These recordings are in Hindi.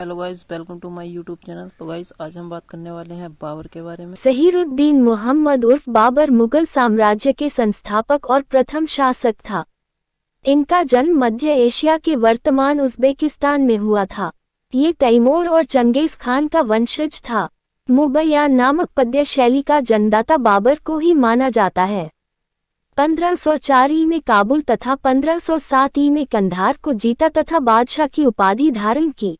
Hello guys, welcome to my YouTube channel. तो गाइस, आज हम बात करने वाले हैं बाबर के बारे में। ज़हीरुद्दीन मुहम्मद उर्फ बाबर मुगल साम्राज्य के संस्थापक और प्रथम शासक था। इनका जन्म मध्य एशिया के वर्तमान उज़्बेकिस्तान में हुआ था। ये तैमूर और चंगेज़ खान का वंशज था। मुबय्यान नामक पद्य शैली का जन्मदाता बाबर को ही माना जाता है। 1504 ई में काबुल तथा 1507 ई में कंधार को जीता तथा बादशाह की उपाधि धारण की।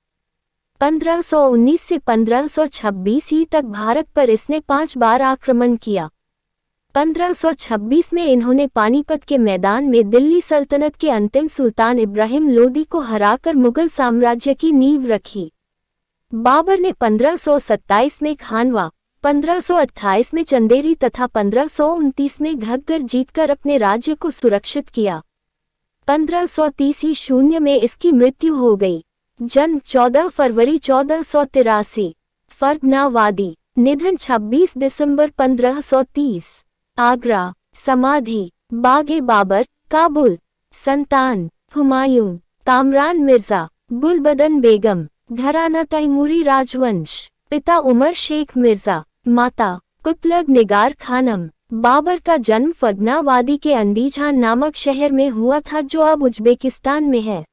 1519 से 1526 ई तक भारत पर इसने 5 बार आक्रमण किया। 1526 में इन्होंने पानीपत के मैदान में दिल्ली सल्तनत के अंतिम सुल्तान इब्राहिम लोदी को हराकर मुगल साम्राज्य की नींव रखी। बाबर ने 1527 में खानवा, 1528 में चंदेरी तथा 1529 में घग्गर जीतकर अपने राज्य को सुरक्षित किया। 1530 ईस्वी में इसकी मृत्यु हो गई। जन्म 14 फरवरी 1483, फरगनावादी। निधन 26 दिसंबर 1530, आगरा। समाधि बागे बाबर, काबुल। संतान हुमायूं, कामरान मिर्जा, गुलबदन बेगम। घराना तैमूरी राजवंश। पिता उमर शेख मिर्जा, माता कुतलग निगार खानम। बाबर का जन्म फरगनावादी के अंदीजान नामक शहर में हुआ था, जो अब उज़्बेकिस्तान में है।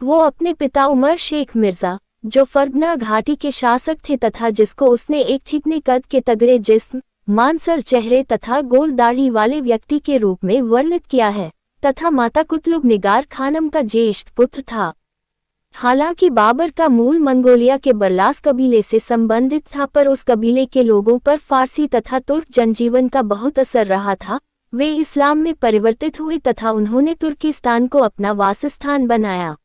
वो अपने पिता उमर शेख मिर्जा, जो फरगना घाटी के शासक थे तथा जिसको उसने एक ठिकने कद के तगड़े जिस्म, मांसल चेहरे तथा गोल दाढ़ी वाले व्यक्ति के रूप में वर्णित किया है, तथा माता कुतलुग निगार खानम का ज्येष्ठ पुत्र था। हालांकि बाबर का मूल मंगोलिया के बरलास कबीले से संबंधित था, पर उस कबीले के लोगों पर फारसी तथा तुर्क जनजीवन का बहुत असर रहा था। वे इस्लाम में परिवर्तित हुए तथा उन्होंने तुर्किस्तान को अपना वासस्थान बनाया।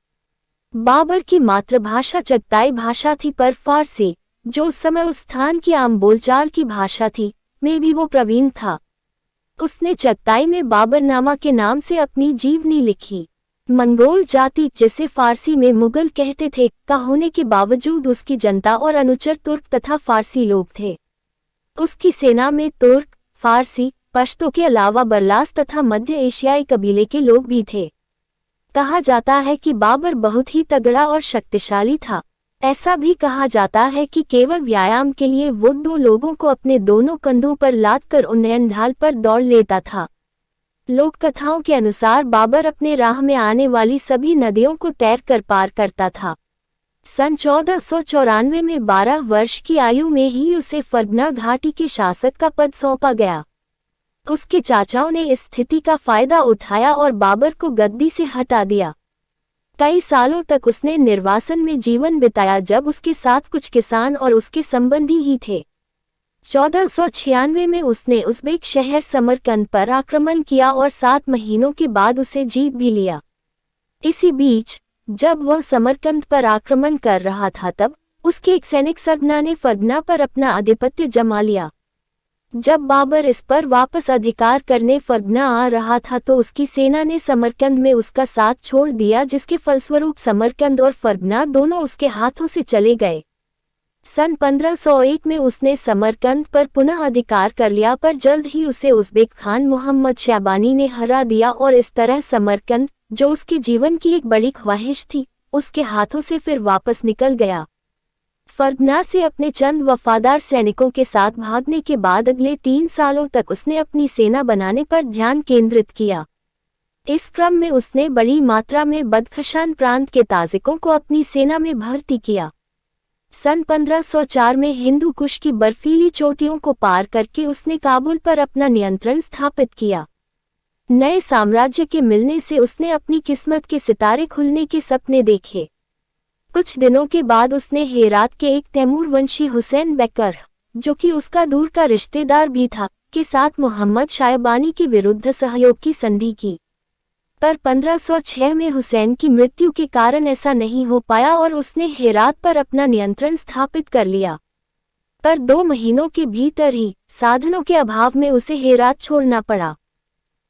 बाबर की मातृभाषा चगताई भाषा थी, पर फारसी, जो उस समय उस स्थान की आम बोलचाल की भाषा थी, में भी वो प्रवीण था। उसने चगताई में बाबरनामा के नाम से अपनी जीवनी लिखी। मंगोल जाति, जिसे फारसी में मुगल कहते थे, का होने के बावजूद उसकी जनता और अनुचर तुर्क तथा फारसी लोग थे। उसकी सेना में तुर्क, फारसी, पश्तो के अलावा बरलास तथा मध्य एशियाई कबीले के लोग भी थे। कहा जाता है कि बाबर बहुत ही तगड़ा और शक्तिशाली था। ऐसा भी कहा जाता है कि केवल व्यायाम के लिए वो 2 लोगों को अपने दोनों कंधों पर लादकर उन्नयन ढाल पर दौड़ लेता था। लोक कथाओं के अनुसार बाबर अपने राह में आने वाली सभी नदियों को तैरकर पार करता था। सन 1494 में 12 वर्ष की आयु में ही उसे फरगना घाटी के शासक का पद सौंपा गया। उसके चाचाओं ने इस स्थिति का फायदा उठाया और बाबर को गद्दी से हटा दिया। कई सालों तक उसने निर्वासन में जीवन बिताया, जब उसके साथ कुछ किसान और उसके संबंधी ही थे। 1496 में उसने उज़्बेक शहर समरकंद पर आक्रमण किया और 7 महीनों के बाद उसे जीत भी लिया। इसी बीच जब वह समरकंद पर आक्रमण कर रहा था, तब उसके एक सैनिक सरगना ने फरगना पर अपना आधिपत्य जमा लिया। जब बाबर इस पर वापस अधिकार करने फरगना आ रहा था, तो उसकी सेना ने समरकंद में उसका साथ छोड़ दिया, जिसके फलस्वरूप समरकंद और फरगना दोनों उसके हाथों से चले गए। सन 1501 में उसने समरकंद पर पुनः अधिकार कर लिया, पर जल्द ही उसे उज़्बेक खान मुहम्मद शैबानी ने हरा दिया और इस तरह समरकंद, जो उसके जीवन की एक बड़ी ख्वाहिश थी, उसके हाथों से फिर वापस निकल गया। फरगना से अपने चंद वफादार सैनिकों के साथ भागने के बाद अगले 3 सालों तक उसने अपनी सेना बनाने पर ध्यान केंद्रित किया। इस क्रम में उसने बड़ी मात्रा में बदखशान प्रांत के ताजिकों को अपनी सेना में भर्ती किया। सन 1504 में हिंदू कुश की बर्फीली चोटियों को पार करके उसने काबुल पर अपना नियंत्रण स्थापित किया। नए साम्राज्य के मिलने से उसने अपनी किस्मत के सितारे खुलने के सपने देखे। कुछ दिनों के बाद उसने हेरात के एक तैमूर वंशी हुसैन बेकर, जो कि उसका दूर का रिश्तेदार भी था, के साथ मोहम्मद शायबानी के विरुद्ध सहयोग की संधि की। पर 1506 में हुसैन की मृत्यु के कारण ऐसा नहीं हो पाया और उसने हेरात पर अपना नियंत्रण स्थापित कर लिया। पर 2 महीनों के भीतर ही साधनों के अभाव में उसे हेरात छोड़ना पड़ा।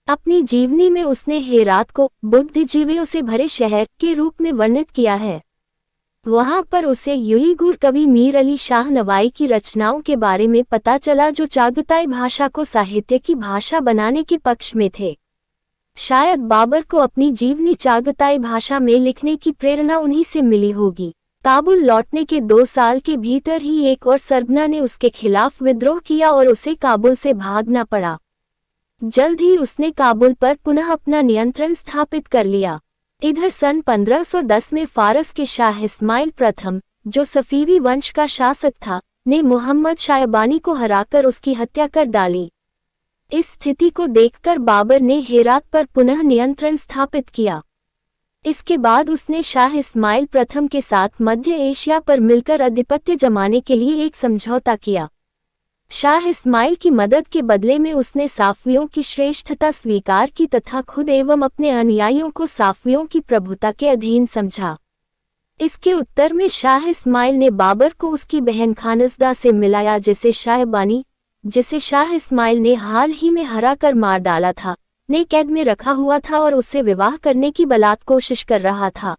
अपनी जीवनी में उसने हेरात को बुद्धिजीवियों से भरे शहर के रूप में वर्णित किया है। वहां पर उसे उइगुर कवि मीर अली शाह नवाई की रचनाओं के बारे में पता चला, जो चागताई भाषा को साहित्य की भाषा बनाने के पक्ष में थे। शायद बाबर को अपनी जीवनी चागताई भाषा में लिखने की प्रेरणा उन्हीं से मिली होगी। काबुल लौटने के 2 साल के भीतर ही एक और सरगना ने उसके खिलाफ विद्रोह किया और उसे काबुल से भागना पड़ा। जल्द ही उसने काबुल पर पुनः अपना नियंत्रण स्थापित कर लिया। इधर सन 1510 में फारस के शाह इस्माइल प्रथम, जो सफीवी वंश का शासक था, ने मोहम्मद शायबानी को हराकर उसकी हत्या कर डाली। इस स्थिति को देखकर बाबर ने हेरात पर पुनः नियंत्रण स्थापित किया। इसके बाद उसने शाह इस्माइल प्रथम के साथ मध्य एशिया पर मिलकर आधिपत्य जमाने के लिए एक समझौता किया। शाह इस्माइल की मदद के बदले में उसने साफवियों की श्रेष्ठता स्वीकार की तथा खुद एवं अपने अनुयायियों को साफवियों की प्रभुता के अधीन समझा। इसके उत्तर में शाह इस्माइल ने बाबर को उसकी बहन खानजदा से मिलाया, जिसे शाह इस्माइल ने हाल ही में हराकर मार डाला था, ने कैद में रखा हुआ था और उससे विवाह करने की बलात् कोशिश कर रहा था।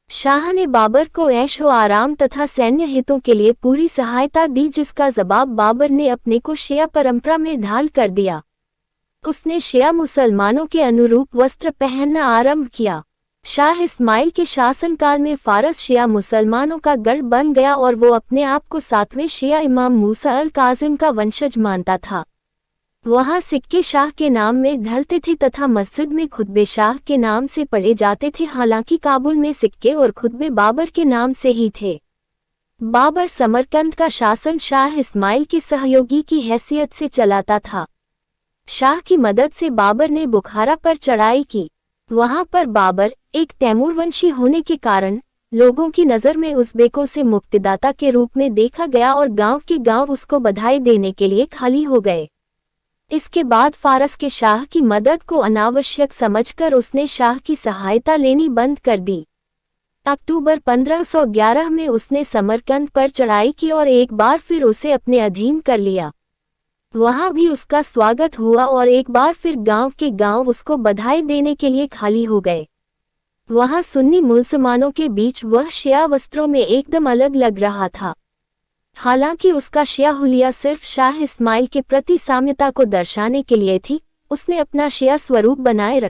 शाह ने बाबर को ऐशो आराम तथा सैन्य हितों के लिए पूरी सहायता दी, जिसका जवाब बाबर ने अपने को शिया परंपरा में ढाल कर दिया। उसने शिया मुसलमानों के अनुरूप वस्त्र पहनना आरंभ किया। शाह इस्माइल के शासनकाल में फारस शिया मुसलमानों का गढ़ बन गया और वो अपने आप को 7वें शिया इमाम मूसा अल काजिम का वंशज मानता था। वहाँ सिक्के शाह के नाम में ढलते थे तथा मस्जिद में खुतबे शाह के नाम से पढ़े जाते थे। हालांकि काबुल में सिक्के और खुतबे बाबर के नाम से ही थे। बाबर समरकंद का शासन शाह इस्माइल के सहयोगी की हैसियत से चलाता था। शाह की मदद से बाबर ने बुखारा पर चढ़ाई की। वहाँ पर बाबर एक तैमूरवंशी होने के कारण लोगों की नज़र में उज़्बेकों से मुक्तिदाता के रूप में देखा गया और गांव के गांव उसको बधाई देने के लिए खाली हो गए। इसके बाद फारस के शाह की मदद को अनावश्यक समझकर उसने शाह की सहायता लेनी बंद कर दी। अक्टूबर 1511 में उसने समरकंद पर चढ़ाई की और एक बार फिर उसे अपने अधीन कर लिया। वहाँ भी उसका स्वागत हुआ और एक बार फिर गांव के गांव उसको बधाई देने के लिए खाली हो गए। वहाँ सुन्नी मुसलमानों के बीच वह शिया वस्त्रों में एकदम अलग लग रहा था। हालांकि उसका शिया हुलिया सिर्फ शाह इस्माइल के प्रति साम्यता को दर्शाने के लिए थी, उसने अपना शिया स्वरूप बनाए रखा।